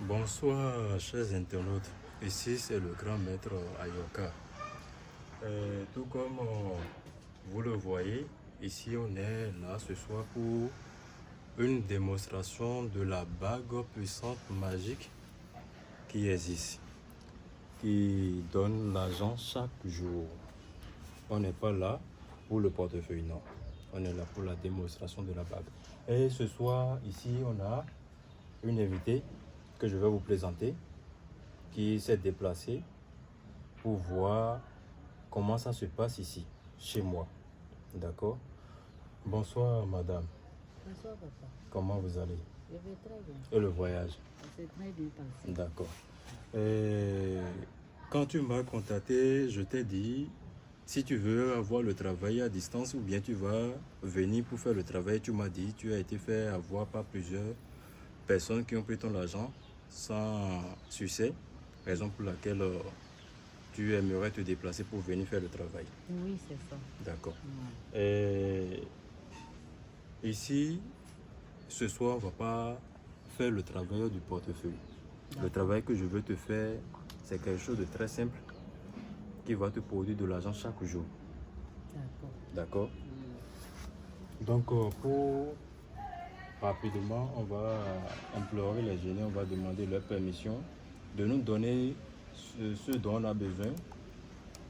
Bonsoir, chers internautes. Ici, c'est le grand maître Ayoka. Tout comme vous le voyez, ici, on est là ce soir pour une démonstration de la bague puissante magique qui existe, qui donne l'argent chaque jour. On n'est pas là pour le portefeuille, non. On est là pour la démonstration de la bague. Et ce soir, ici, on a une invitée que je vais vous présenter, qui s'est déplacée pour voir comment ça se passe ici, chez moi. D'accord? Bonsoir, madame. Bonsoir, papa. Comment vous allez? Je vais très bien. Et le voyage? C'est très bien passé. D'accord. Quand tu m'as contacté, je t'ai dit, si tu veux avoir le travail à distance ou bien tu vas venir pour faire le travail, tu m'as dit, tu as été fait avoir par plusieurs personnes qui ont pris ton argent sans succès, raison pour laquelle tu aimerais te déplacer pour venir faire le travail. Oui, c'est ça. D'accord. Ouais. Ici, ce soir, on ne va pas faire le travail du portefeuille. Le travail que je veux te faire, c'est quelque chose de très simple qui va te produire de l'argent chaque jour. D'accord. D'accord? Donc, pour rapidement, on va implorer les jeunes, on va demander leur permission de nous donner ce dont on a besoin.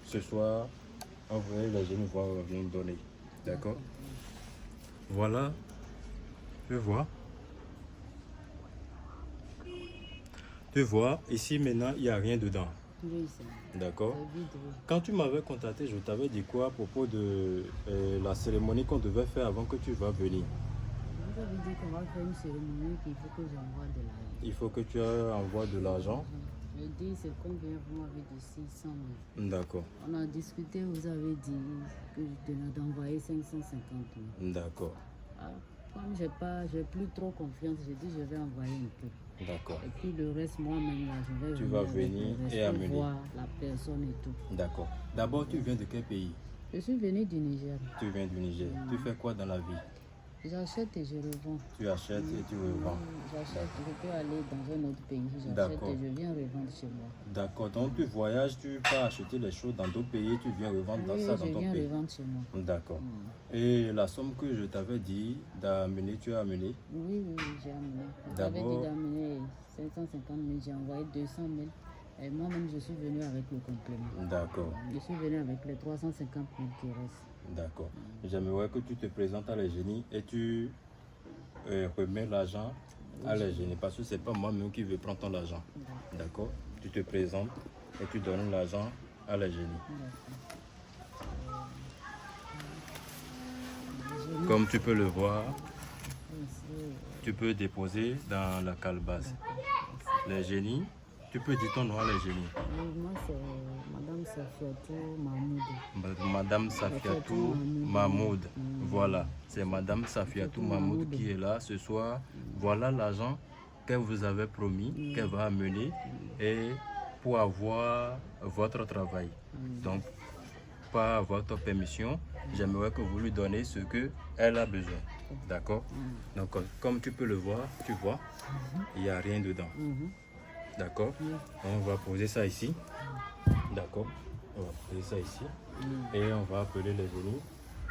Ce soir, en vrai, les jeunes vont venir nous donner. D'accord? Voilà. Tu vois? Tu vois, ici maintenant, il n'y a rien dedans. Oui, c'est D'accord? vide, oui. Quand tu m'avais contacté, je t'avais dit quoi à propos de la cérémonie qu'on devait faire avant que tu vas venir? Vous avez dit qu'on va faire une cérémonie qu'il faut que j'envoie de l'argent. Il faut que tu envoies de l'argent. Je dis, c'est combien vous m'avez dit 600 000. D'accord. On a discuté, vous avez dit que je devais d'envoyer 550 000. D'accord. Ah, comme j'ai plus trop confiance, j'ai dit je vais envoyer un peu. D'accord. Et puis le reste, moi-même, là, je vais Tu venir vas avec venir le reste et pour amener. voir la personne et tout. D'accord. D'abord, tu viens de quel pays? Je suis venue du Niger. Tu viens du Niger. Tu fais quoi dans la vie? J'achète et je revends. Tu achètes et tu revends. J'achète, je peux aller dans un autre pays. J'achète D'accord. et je viens revendre chez moi. D'accord. Donc, tu voyages, tu peux acheter les choses dans d'autres pays, tu viens revendre Oui, ça dans je ton viens pays. revendre chez moi. D'accord. Et la somme que je t'avais dit d'amener, tu as amené? Oui, j'ai amené. J'avais D'abord- dit d'amener 550 000, j'ai envoyé 200 000. Et moi-même, je suis venu avec le complément. D'accord. Je suis venu avec les 350 000 qui restent. D'accord. J'aimerais que tu te présentes à les génies et tu remets l'argent à les génies parce que c'est pas moi-même qui vais prendre ton argent. D'accord? Tu te présentes et tu donnes l'argent à les génies. Comme tu peux le voir, tu peux déposer dans la calebasse. Les génies, tu peux dire ton nom à les génies. Moi, c'est Madame Safiatou Mahmoud. Madame Safiatou Mahmoud. Voilà, c'est Madame Safiatou Mahmoud qui est là ce soir. Voilà l'argent qu'elle vous avait promis, qu'elle va amener et pour avoir votre travail. Donc, par votre permission, j'aimerais que vous lui donnez ce qu'elle a besoin. D'accord? Donc, comme tu peux le voir, tu vois, il n'y a rien dedans. D'accord? On va poser ça ici. D'accord? On va poser ça ici. Et on va appeler les génies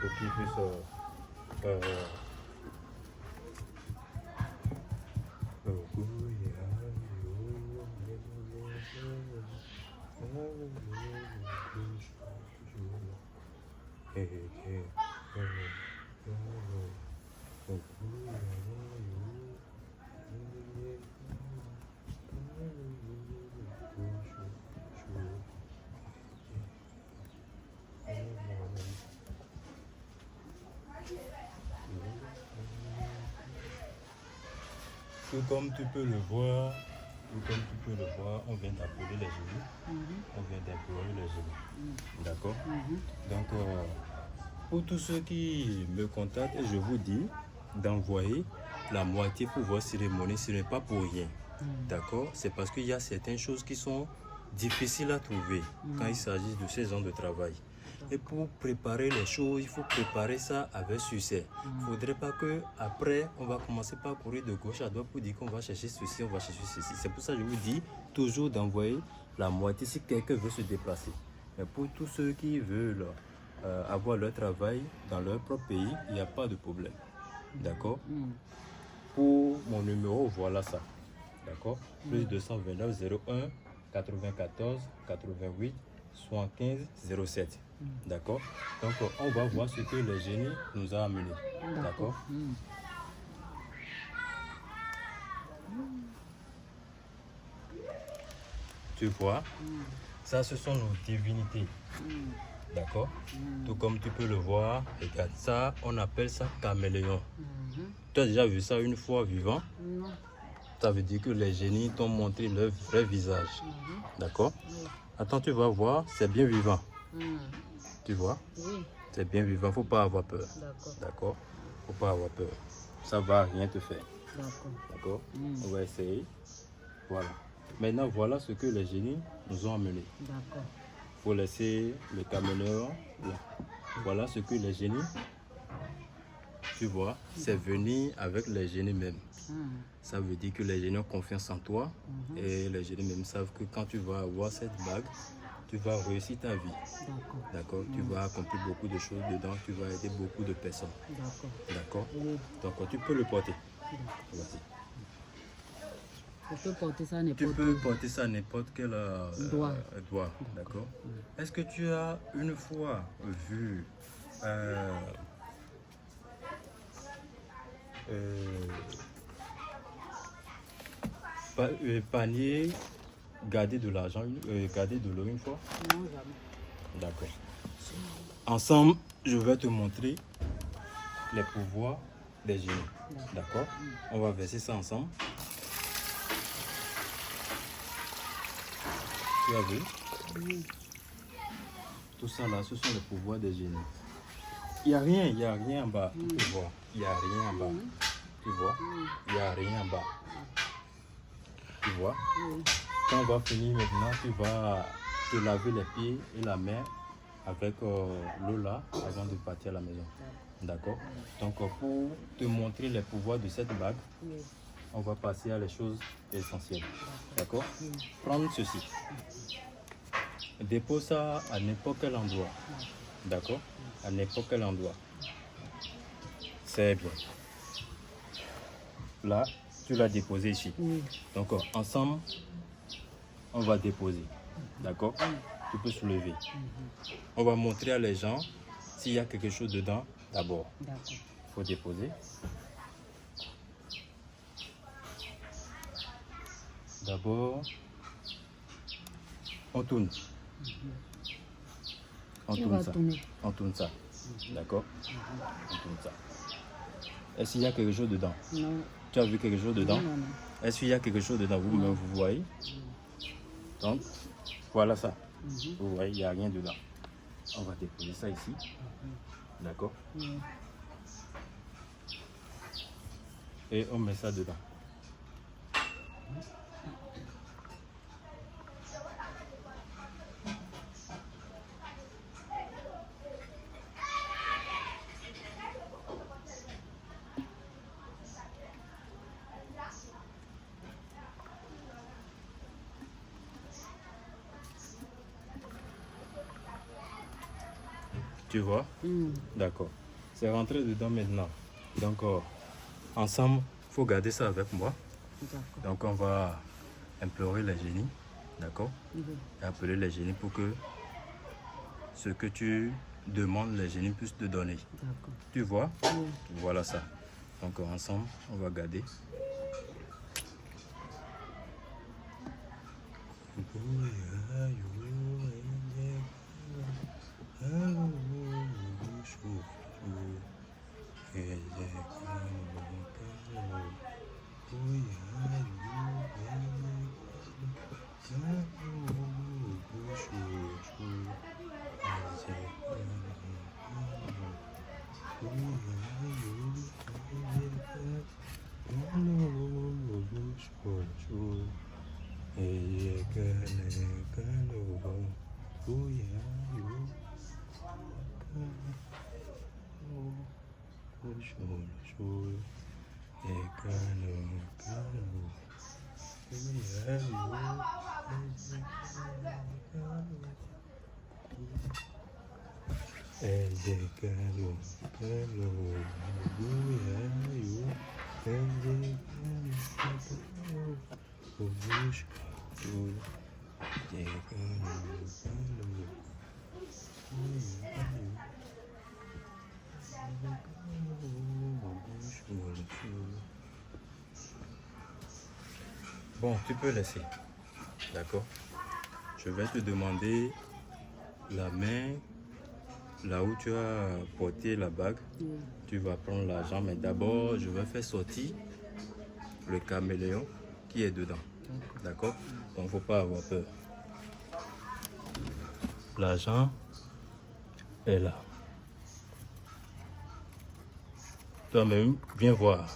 pour qu'ils puissent... Tout comme tu peux le voir, on vient d'appeler les génies. On vient d'implorer les génies. D'accord? Donc, pour tous ceux qui me contactent, je vous dis d'envoyer la moitié pour votre cérémonie. Ce n'est pas pour rien. D'accord? C'est parce qu'il y a certaines choses qui sont difficiles à trouver quand il s'agit de ces gens de travail. Et pour préparer les choses, il faut préparer ça avec succès. Il ne faudrait pas qu'après, on va commencer par courir de gauche à droite pour dire qu'on va chercher ceci, on va chercher ceci. C'est pour ça que je vous dis toujours d'envoyer la moitié si quelqu'un veut se déplacer. Mais pour tous ceux qui veulent avoir leur travail dans leur propre pays, il n'y a pas de problème. D'accord? Pour mon numéro, voilà ça. D'accord? Plus 229 01 94 88 75 07. D'accord? Donc, on va voir ce que le génie nous a amené. D'accord? Tu vois? Ça, ce sont nos divinités. D'accord? Tout comme tu peux le voir, regarde ça, on appelle ça caméléon. Tu as déjà vu ça une fois vivant? Non. Ça veut dire que les génies t'ont montré leur vrai visage. D'accord? Attends, tu vas voir, c'est bien vivant. Tu vois? Oui. C'est bien vivant, faut pas avoir peur. D'accord. D'accord? Faut pas avoir peur. Ça va rien te faire. D'accord. D'accord? On va essayer. Voilà. Maintenant, voilà ce que les génies nous ont amené. D'accord. Faut laisser le caméléon là. Voilà ce que les génies, tu vois, c'est venir avec les génies même. Ça veut dire que les génies ont confiance en toi et les génies même savent que quand tu vas avoir cette bague, tu vas réussir ta vie. D'accord. D'accord? Tu vas accomplir beaucoup de choses dedans, tu vas aider beaucoup de personnes. D'accord. D'accord? Oui. Donc tu peux le porter. Vas-y. Je peux porter ça à n'importe Tu peux porter ça à n'importe quel doigt. D'accord? Est-ce que tu as une fois vu panier garder de l'argent, garder de l'eau une fois? Non, jamais. D'accord. Ensemble, je vais te montrer les pouvoirs des génies. D'accord? On va verser ça ensemble. Tu as vu? Tout ça là, ce sont les pouvoirs des génies. Il n'y a rien en bas. Tu vois? Il n'y a rien en bas. Tu vois? Il n'y a rien en bas. Tu vois? Quand on va finir maintenant, tu vas te laver les pieds et la main avec l'eau là avant de partir à la maison. D'accord? Donc pour te montrer les pouvoirs de cette bague, on va passer à les choses essentielles. D'accord? Prendre ceci. Dépose ça à n'importe quel endroit. D'accord? À n'importe quel endroit. C'est bien. Là, tu l'as déposé ici. Donc ensemble, on va déposer. D'accord? Tu peux soulever. On va montrer à les gens s'il y a quelque chose dedans d'abord. Il faut déposer. D'abord, on tourne. On tourne ça. On tourne ça. D'accord? On tourne ça. Est-ce qu'il y a quelque chose dedans? Non. Tu as vu quelque chose dedans? Non. Est-ce qu'il y a quelque chose dedans? Vous-même, vous voyez? Donc, voilà ça. Vous voyez, il n'y a rien dedans. On va déposer ça ici. D'accord? Et on met ça dedans. Tu vois? D'accord. C'est rentré dedans maintenant. Donc, ensemble, il faut garder ça avec moi. Donc, on va implorer les génies. D'accord? Et appeler les génies pour que ce que tu demandes, les génies puissent te donner. Tu vois? Voilà ça. Donc, ensemble, on va garder. Bon, tu peux laisser, d'accord? Je vais te demander la main, là où tu as porté la bague. Tu vas prendre l'argent, mais d'abord, je vais faire sortir le caméléon qui est dedans, d'accord? Donc, il ne faut pas avoir peur. L'argent est là. Toi-même, viens voir.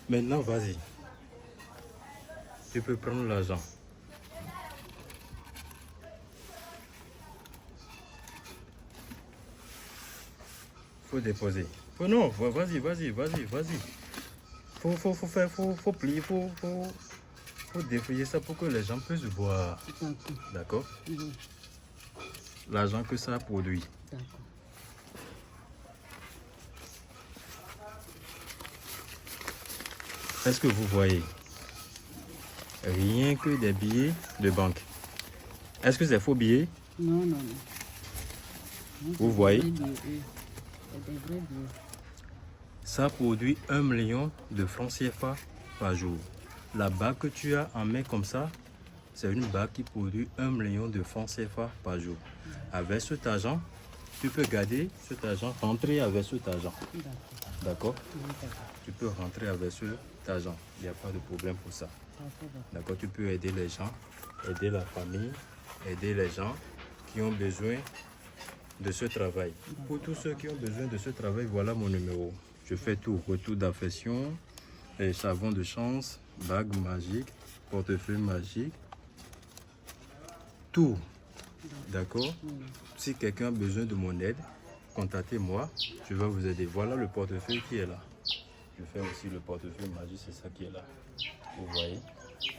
Maintenant, vas-y. Tu peux prendre l'argent. Faut déposer. Oh non, vas-y. Faut plier, faut défouiller ça pour que les gens puissent voir. D'accord? L'argent que ça produit. D'accord. Est-ce que vous voyez? Rien que des billets de banque. Est-ce que c'est faux billets? Non. Vous voyez? C'est des vrais billets. Ça produit 1 million de francs CFA par jour. La bague que tu as en main comme ça, c'est une bague qui produit 1 million de francs CFA par jour. Avec cet argent, tu peux garder cet argent, rentrer avec cet argent. D'accord? Tu peux rentrer avec cet argent. Il n'y a pas de problème pour ça. D'accord? Tu peux aider les gens, aider la famille, aider les gens qui ont besoin de ce travail. Pour tous ceux qui ont besoin de ce travail, voilà mon numéro. Je fais tout, retour d'affection, savon de chance, bague magique, portefeuille magique, tout. D'accord? Si quelqu'un a besoin de mon aide, contactez-moi, je vais vous aider. Voilà le portefeuille qui est là. Je fais aussi le portefeuille magique, c'est ça qui est là. Vous voyez?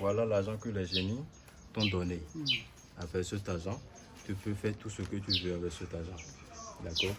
Voilà l'argent que les génies t'ont donné. Avec cet argent, tu peux faire tout ce que tu veux avec cet argent. D'accord?